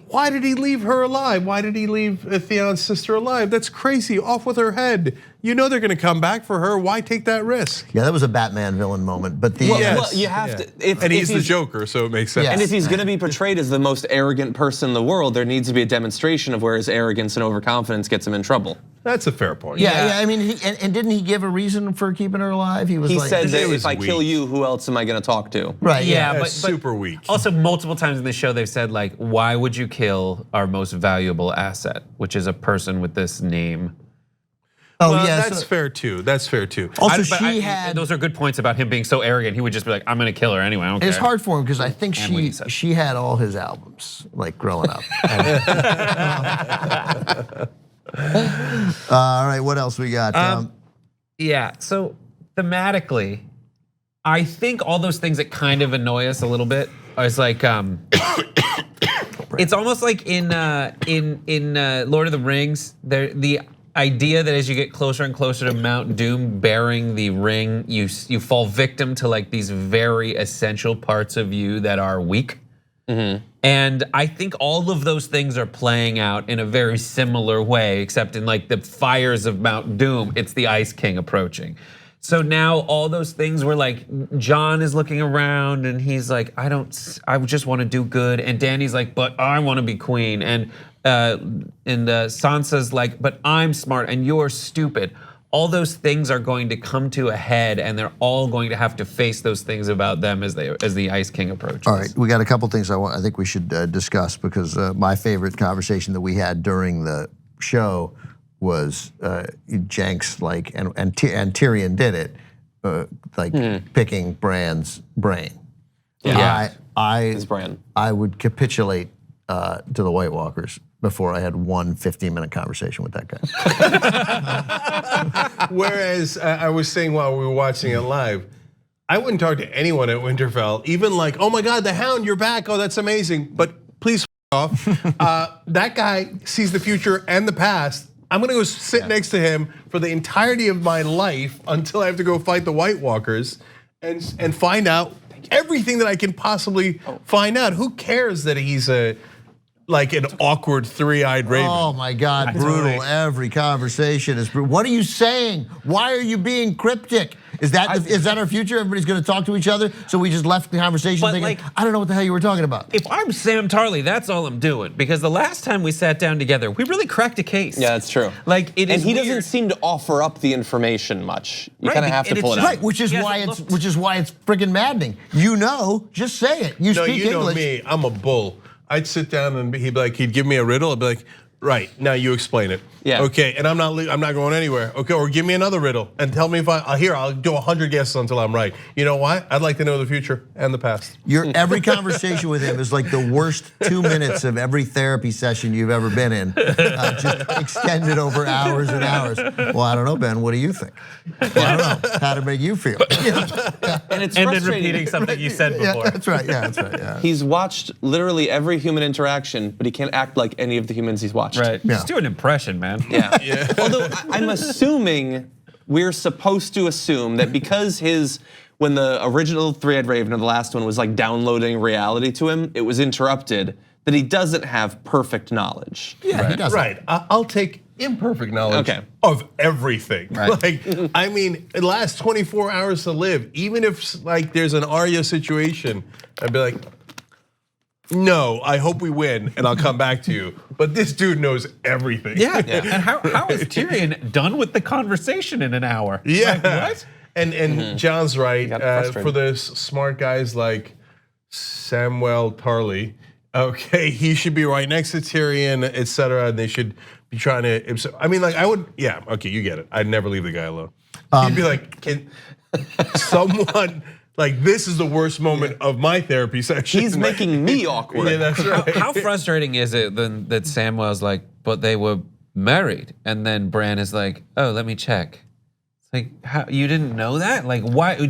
Why did he leave her alive? Why did he leave Theon's sister alive? That's crazy. Off with her head. You know they're going to come back for her. Why take that risk? Yeah, that was a Batman villain moment. But the Well, you have to. And he's the Joker, so it makes sense. Yeah. And if he's going to be portrayed as the most arrogant person in the world, there needs to be a demonstration of where his arrogance and overconfidence gets him in trouble. That's a fair point. yeah, I mean, and didn't he give a reason for keeping her alive? He was He like, said that it was if I kill weak. you, who else am I going to talk to? right, Yeah, That's but super weak. Also, multiple times in the show, they've said like, "Why would you kill our most valuable asset, which is a person with this name?" Oh Well, yeah, that's fair too. That's fair too. Also, she had. those are good points about him being so arrogant. He would just be like, "I'm gonna kill her anyway. I don't care." It's hard for him because I think And what he said. she had all his albums like growing up. All right, what else we got? Yeah. So thematically, I think all those things that kind of annoy us a little bit is like, it's almost like in Lord of the Rings, the idea that as you get closer and closer to Mount Doom bearing the ring, you fall victim to like these very essential parts of you that are weak. And I think all of those things are playing out in a very similar way, except in like the fires of Mount Doom, it's the Ice King approaching. So now all those things where like Jon is looking around and he's like, I just want to do good. And Dany's like, but I want to be queen. And Sansa's like, but I'm smart and you're stupid. All those things are going to come to a head, and they're all going to have to face those things about them as the Ice King approaches. All right, we got a couple things I think we should discuss because my favorite conversation that we had during the show was Cenk's like, and Tyrion did it, picking Bran's brain. Yeah. His Bran. I would capitulate to the White Walkers before I had one 15-minute conversation with that guy. Whereas I was saying while we were watching it live, I wouldn't talk to anyone at Winterfell, even like, oh my God, the Hound, you're back, oh that's amazing, but please off. That guy sees the future and the past. I'm gonna go sit next to him for the entirety of my life until I have to go fight the White Walkers and find out everything that I can possibly find out. Who cares that he's like an awkward three-eyed raven? Oh my God, brutal. Every conversation is brutal. What are you saying? Why are you being cryptic? Is that our future? Everybody's gonna talk to each other? So we just left the conversation thinking, like, I don't know what the hell you were talking about. If I'm Sam Tarly, that's all I'm doing. Because the last time we sat down together, we really cracked a case. Yeah, that's true. Like it is and he weird. doesn't seem to offer up the information much. You Right, kind of have and to pull it's it out. Right, which is why it's freaking maddening. You know, just say it. You No, speak you know English. me, I'm a bull. I'd sit down and he'd give me a riddle. I'd be like, right, now you explain it. Yeah. Okay, and I'm not going anywhere. Okay, or give me another riddle and tell me if I'll do 100 guesses until I'm right. You know why? I'd like to know the future and the past. Every conversation with him is like the worst 2 minutes of every therapy session you've ever been in, just extended over hours and hours. Well, I don't know, Ben, what do you think? Well, I don't know, how to make you feel. And it's And then frustrating. repeating something you said before. Yeah, that's right, yeah. He's watched literally every human interaction, but he can't act like any of the humans he's watched. Right. Yeah. Just do an impression, man. Yeah. Although I'm assuming we're supposed to assume that because when the original Three-Eyed Raven or the last one was like downloading reality to him, it was interrupted. that he doesn't have perfect knowledge. Yeah, he doesn't. Right. I'll take imperfect knowledge of everything. Right. Like, I mean, it lasts 24 hours to live. Even if like there's an Arya situation, I'd be like, no, I hope we win, and I'll come back to you. But this dude knows everything. Yeah. And how is Tyrion done with the conversation in an hour? Yeah. Like, what? And John's right. got frustrated. For the smart guys like Samuel Tarly, okay, he should be right next to Tyrion, etc. And they should be trying to. I mean, like I would. Yeah. Okay, you get it. I'd never leave the guy alone. He'd be like, can someone? Like, this is the worst moment of my therapy session. He's making me awkward. Yeah, that's right. How frustrating is it then that Samwell's like, but they were married, and then Bran is like, oh, let me check. It's like, how, you didn't know that? Like, why?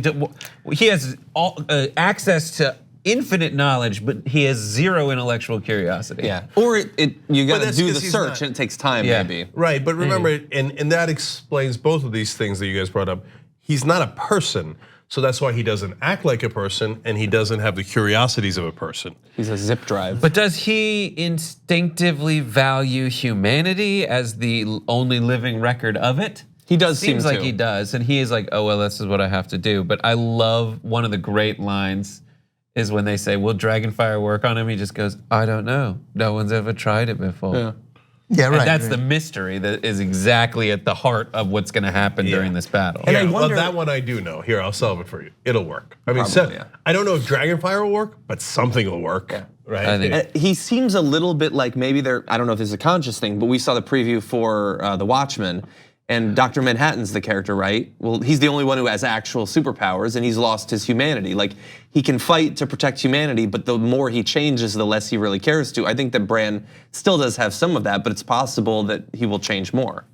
He has access to infinite knowledge, but he has zero intellectual curiosity. Yeah. Or you got to that's do 'cause the he's search, not- and it takes time, Yeah. maybe. Right, but remember, and that explains both of these things that you guys brought up. He's not a person, so that's why he doesn't act like a person, and he doesn't have the curiosities of a person. He's a zip drive. But does he instinctively value humanity as the only living record of it? He does Seems seem like to. he does, and he is like, oh well, this is what I have to do. But I love one of the great lines is when they say, will Dragonfire work on him? He just goes, I don't know. No one's ever tried it before. Yeah. Yeah, right. And that's the mystery that is exactly at the heart of what's going to happen during this battle. And I Yeah, wonder- well, that one I do know. Here, I'll solve it for you. It'll work. I mean, Probably, yeah. I don't know if Dragonfire will work, but something will work, right? I think- He seems a little bit like maybe I don't know if this is a conscious thing, but we saw the preview for The Watchmen, and Dr. Manhattan's the character, right? Well, he's the only one who has actual superpowers, and he's lost his humanity. Like, he can fight to protect humanity, but the more he changes, the less he really cares to. I think that Bran still does have some of that, but it's possible that he will change more.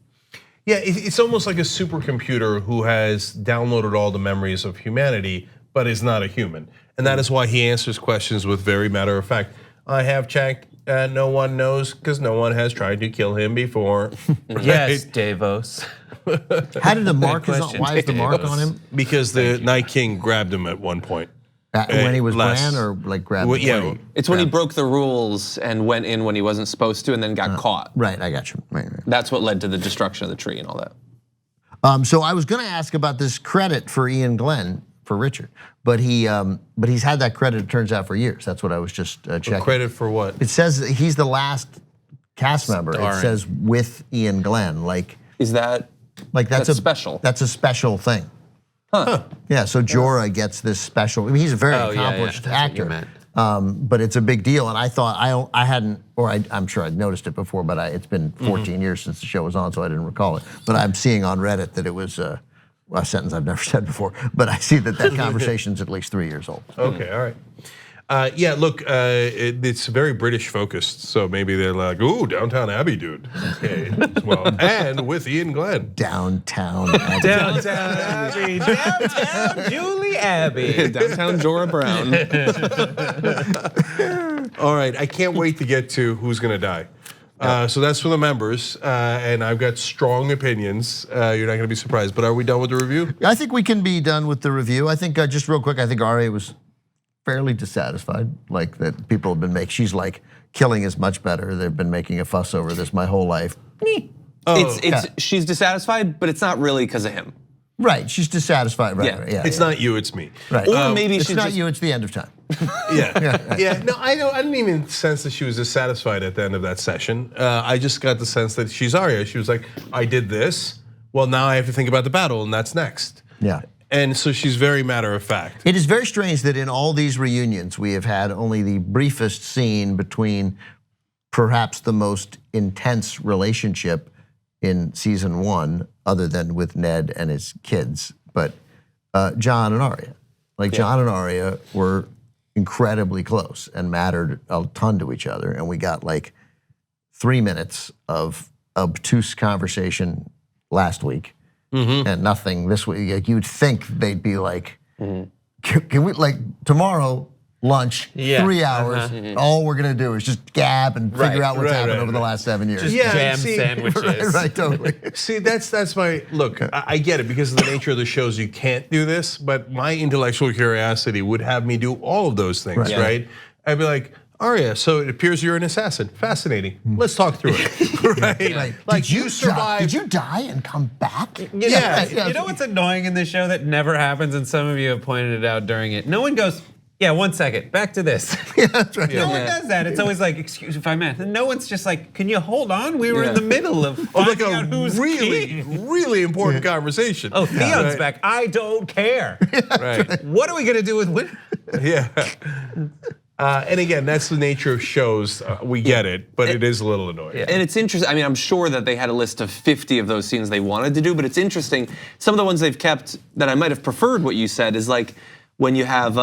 Yeah, it's almost like a supercomputer who has downloaded all the memories of humanity, but is not a human. And that is why he answers questions with very matter of fact. I have checked, no one knows because no one has tried to kill him before. Yes, Davos. How did the mark? question, Why is the mark Davis. on him? Because the Night King grabbed him at one point. When he was last- Bran, or like grabbed? Well, him yeah. when he- It's when he broke the rules and went in when he wasn't supposed to and then got caught. Right, I got you. Right. That's what led to the destruction of the tree and all that. So I was going to ask about this credit for Ian Glenn for Richard, but he's had that credit. It turns out for years. That's what I was just checking. Credit for what? It says that he's the last cast member. It Starring. says with Ian Glenn, like Is that that's That's special. That's a special thing. Yeah, so Jorah gets this special. I mean, he's a very Oh, yeah, accomplished that's what you actor, meant. but it's a big deal. And I thought I hadn't, or I'm sure I'd noticed it before, but it's been 14 years since the show was on, so I didn't recall it. But I'm seeing on Reddit that it was a sentence I've never said before. But I see that conversation's at least 3 years old. Okay, all right. Yeah, look, it's very British focused, so maybe they're like, ooh, Downtown Abbey, dude. Okay, well, and with Ian Glenn. Downtown. Downtown Abbey, downtown Julie Abbey. downtown Jorah Brown? All right, I can't wait to get to who's gonna die. So that's for the members, and I've got strong opinions. You're not gonna be surprised, but are we done with the review? I think we can be done with the review. I think just real quick, I think Arya was fairly dissatisfied, like that people have been she's like, killing is much better. They've been making a fuss over this my whole life. She's dissatisfied, but it's not really because of him. Right, she's dissatisfied. Right, Yeah. right, yeah. It's not you, it's me. Right. Or maybe It's she's not just you. It's the end of time. Yeah. No, I didn't even sense that she was dissatisfied at the end of that session. I just got the sense that she's Arya. She was like, I did this. Well, now I have to think about the battle, and that's next. Yeah. And so she's very matter of fact. It is very strange that in all these reunions we have had only the briefest scene between perhaps the most intense relationship in season 1, other than with Ned and his kids, but Jon and Arya. Like Jon and Arya were incredibly close and mattered a ton to each other, and we got like 3 minutes of obtuse conversation last week. And nothing this week. Like you'd think they'd be like, can we like tomorrow lunch, 3 hours? All we're gonna do is just gab and figure out what's happened over the last 7 years. Just Yeah, jam see- sandwiches. Right, totally. See, that's my look. I get it because of the nature of the shows. You can't do this, but my intellectual curiosity would have me do all of those things, right? I'd be like, Arya, so it appears you're an assassin. Fascinating. Let's talk through it. Right? Like you survived. Did you die and come back? You know what's annoying in this show that never happens, and some of you have pointed it out during it? No one goes, yeah, 1 second, back to this. Yeah, that's right. No one does that. It's always like, excuse me if I meant. And no one's just like, can you hold on? We were in the middle of finding out who's king. really important conversation. Oh, Theon's back. I don't care. Right. What are we gonna do with Winter? Yeah. And again, that's the nature of shows. We get it, but it is a little annoying. And it's interesting. I mean, I'm sure that they had a list of 50 of those scenes they wanted to do, but it's interesting. Some of the ones they've kept that I might have preferred what you said is like when you have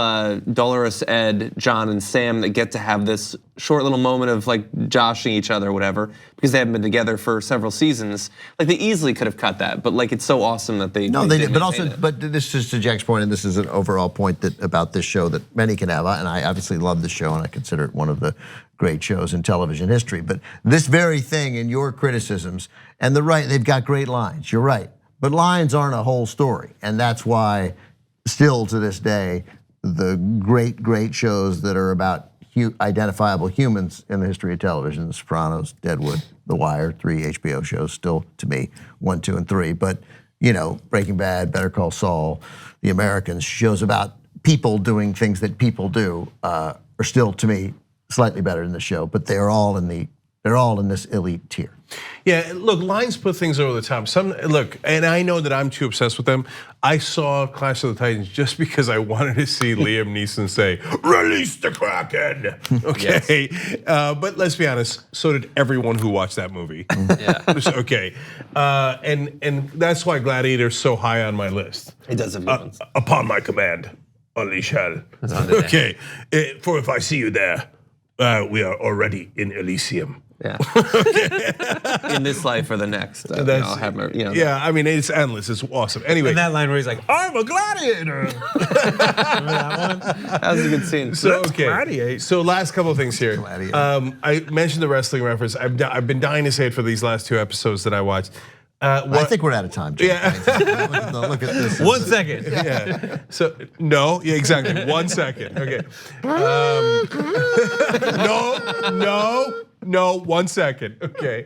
Dolores, Ed, Jon, and Sam that get to have this short little moment of like joshing each other or whatever, because they haven't been together for several seasons. Like they easily could have cut that, but like it's so awesome that they did. But also, but this is to Jack's point, and this is an overall point that about this show that many can have. And I obviously love this show, and I consider it one of the great shows in television history. But this very thing in your criticisms, and they've got great lines. You're right, but lines aren't a whole story, and that's why. Still to this day, the great shows that are about identifiable humans in the history of television, The Sopranos, Deadwood, The Wire, 3 HBO shows, still to me, 1, 2, and 3. But Breaking Bad, Better Call Saul, The Americans, shows about people doing things that people do are still to me slightly better than the show. But they're all in this elite tier. Yeah, look, lines put things over the top. Look, and I know that I'm too obsessed with them. I saw Clash of the Titans just because I wanted to see Liam Neeson say, "Release the Kraken." Okay, but let's be honest. So did everyone who watched that movie. Yeah. Okay, and that's why Gladiator's so high on my list. It does have moments. Upon my command, unleash hell. Okay, for if I see you there, we are already in Elysium. Yeah. In this life or the next. I'll have my, Yeah, I mean, it's endless. It's awesome. Anyway. And that line where he's like, I'm a gladiator. Remember that one? That was a good scene. So, okay. So last couple of things here. I mentioned the wrestling reference. I've been dying to say it for these last 2 episodes that I watched. I think we're out of time, Jim. Yeah. Look at this. 1 second. Yeah. So no, yeah, exactly. 1 second. Okay. No, 1 second. Okay.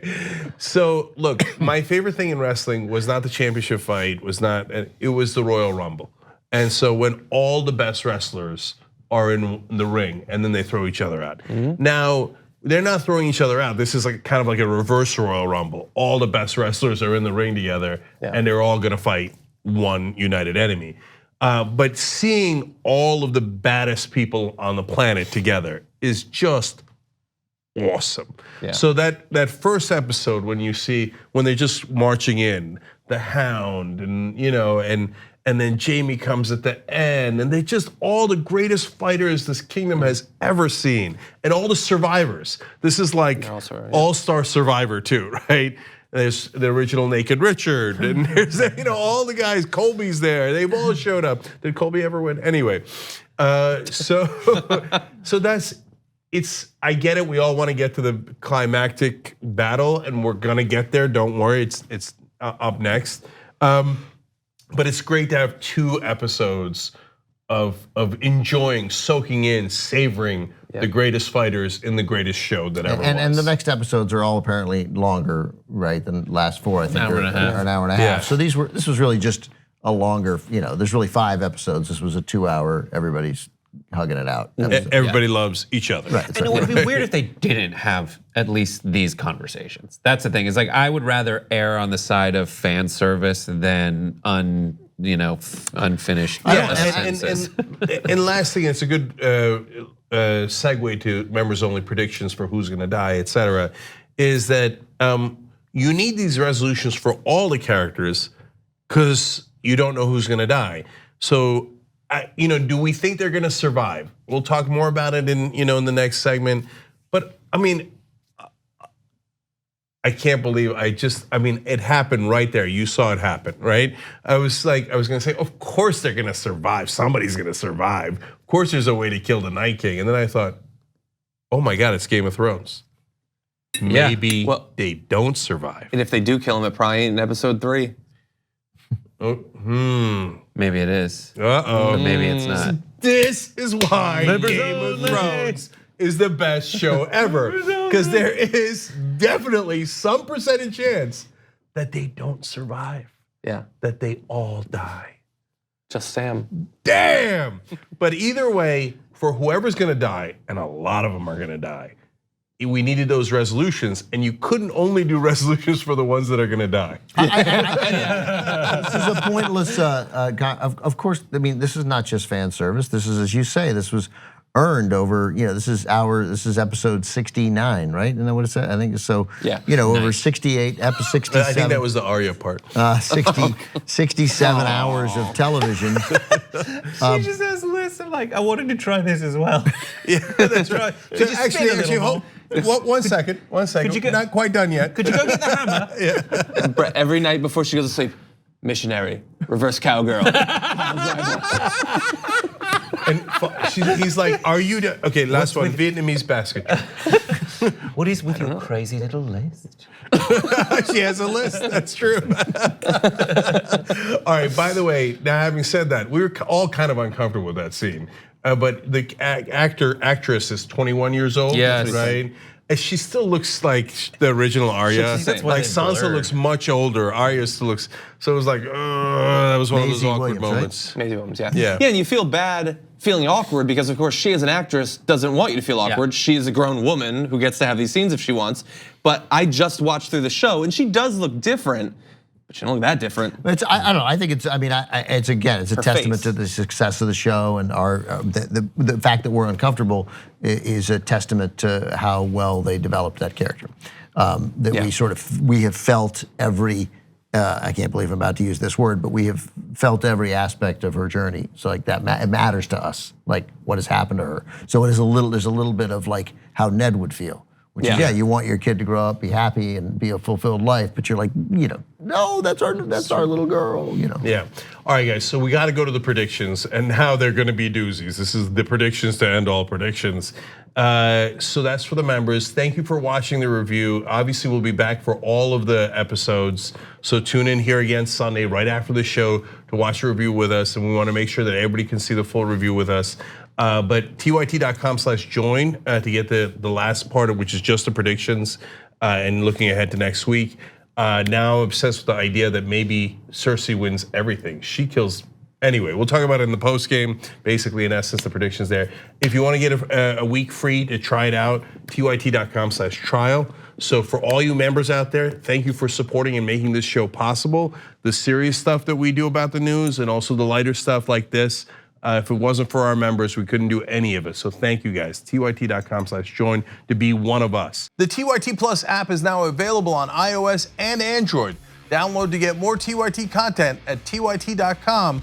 So look, my favorite thing in wrestling was not the championship fight, it was the Royal Rumble. And so when all the best wrestlers are in the ring and then they throw each other out. Now, they're not throwing each other out. This is like kind of like a reverse Royal Rumble. All the best wrestlers are in the ring together and they're all gonna fight one united enemy. But seeing all of the baddest people on the planet together is just awesome. Yeah. So that first episode when they're just marching in, the Hound and then Jamie comes at the end, and they just all the greatest fighters this kingdom has ever seen, and all the survivors. This is like all-star Survivor too, right? There's the original Naked Richard, and there's all the guys. Colby's there. They've all showed up. Did Colby ever win? Anyway, so that's. I get it. We all want to get to the climactic battle, and we're gonna get there. Don't worry. It's up next. But it's great to have 2 episodes of enjoying, soaking in, savoring the greatest fighters in the greatest show that ever was. And the next episodes are all apparently longer, right, than the last 4, I think. An hour and a half. Or an hour and a half. So this was really just a longer, there's really 5 episodes. This was a 2-hour, everybody's hugging it out. Everybody loves each other. Right. And it would be weird if they didn't have at least these conversations. That's the thing. Is like I would rather err on the side of fan service than unfinished. And last thing, it's a good segue to members only predictions for who's going to die, etc. Is that you need these resolutions for all the characters because you don't know who's going to die. So. Do we think they're gonna survive? We'll talk more about it in in the next segment. But I mean, I can't believe it happened right there. You saw it happen, right? I was gonna say, of course they're gonna survive. Somebody's gonna survive. Of course there's a way to kill the Night King. And then I thought, oh my God, it's Game of Thrones. Maybe they don't survive. And if they do kill him, it probably ain't in episode 3. Maybe it is. Uh-oh. But maybe it's not. This is why Game of Thrones is the best show ever. Because there is definitely some percentage chance that they don't survive. Yeah. That they all die. Just Sam. Damn! But either way, for whoever's gonna die, and a lot of them are gonna die, we needed those resolutions, and you couldn't only do resolutions for the ones that are gonna die. This is a pointless, of course, I mean, this is not just fan service. This is, as you say, this was earned over, this is episode 69, right? Isn't that what it said? I think so. Yeah. Over 68, episode 67. I think that was the Arya part. 67 hours of television. She just has a list of like, I wanted to try this as well. Yeah, that's right. So actually, hold. One second. Not quite done yet. Could you go get the hammer? Yeah. Brett, every night before she goes to sleep, missionary, reverse cowgirl. And he's like, "Are you?" Okay, last one. Vietnamese basketball. What is with your crazy little list? She has a list. That's true. All right. By the way, now having said that, we were all kind of uncomfortable with that scene. But the actress is 21 years old. Yes. Right. And she still looks like the original Arya. Like Sansa looks much older. Arya still looks. So it was like, that was one of those awkward moments. Maisie Williams, yeah. Yeah. Yeah, and you feel bad feeling awkward because, of course, she as an actress doesn't want you to feel awkward. Yeah. She is a grown woman who gets to have these scenes if she wants. But I just watched through the show, and she does look different. But she don't look that different. I don't know. I think it's. I mean, it's again. It's a testament to the success of the show, and the fact that we're uncomfortable is a testament to how well they developed that character. We have felt every. I can't believe I'm about to use this word, but we have felt every aspect of her journey. So like that, it matters to us. Like what has happened to her. So it is there's a little bit of like how Ned would feel. Which is, you want your kid to grow up, be happy, and be a fulfilled life, but you're like, no, that's our little girl, Yeah. All right, guys. So we got to go to the predictions and how they're going to be doozies. This is the predictions to end all predictions. So that's for the members. Thank you for watching the review. Obviously, we'll be back for all of the episodes. So tune in here again Sunday right after the show to watch the review with us, and we want to make sure that everybody can see the full review with us. But tyt.com/join to get the last part of which is just the predictions and looking ahead to next week. Now obsessed with the idea that maybe Cersei wins everything. She kills. Anyway, we'll talk about it in the post game. Basically, in essence, the predictions there. If you want to get a week free to try it out, tyt.com/trial. So for all you members out there, thank you for supporting and making this show possible. The serious stuff that we do about the news and also the lighter stuff like this. If it wasn't for our members, we couldn't do any of it. So thank you guys, tyt.com/join to be one of us. The TYT Plus app is now available on iOS and Android. Download to get more TYT content at tyt.com/app.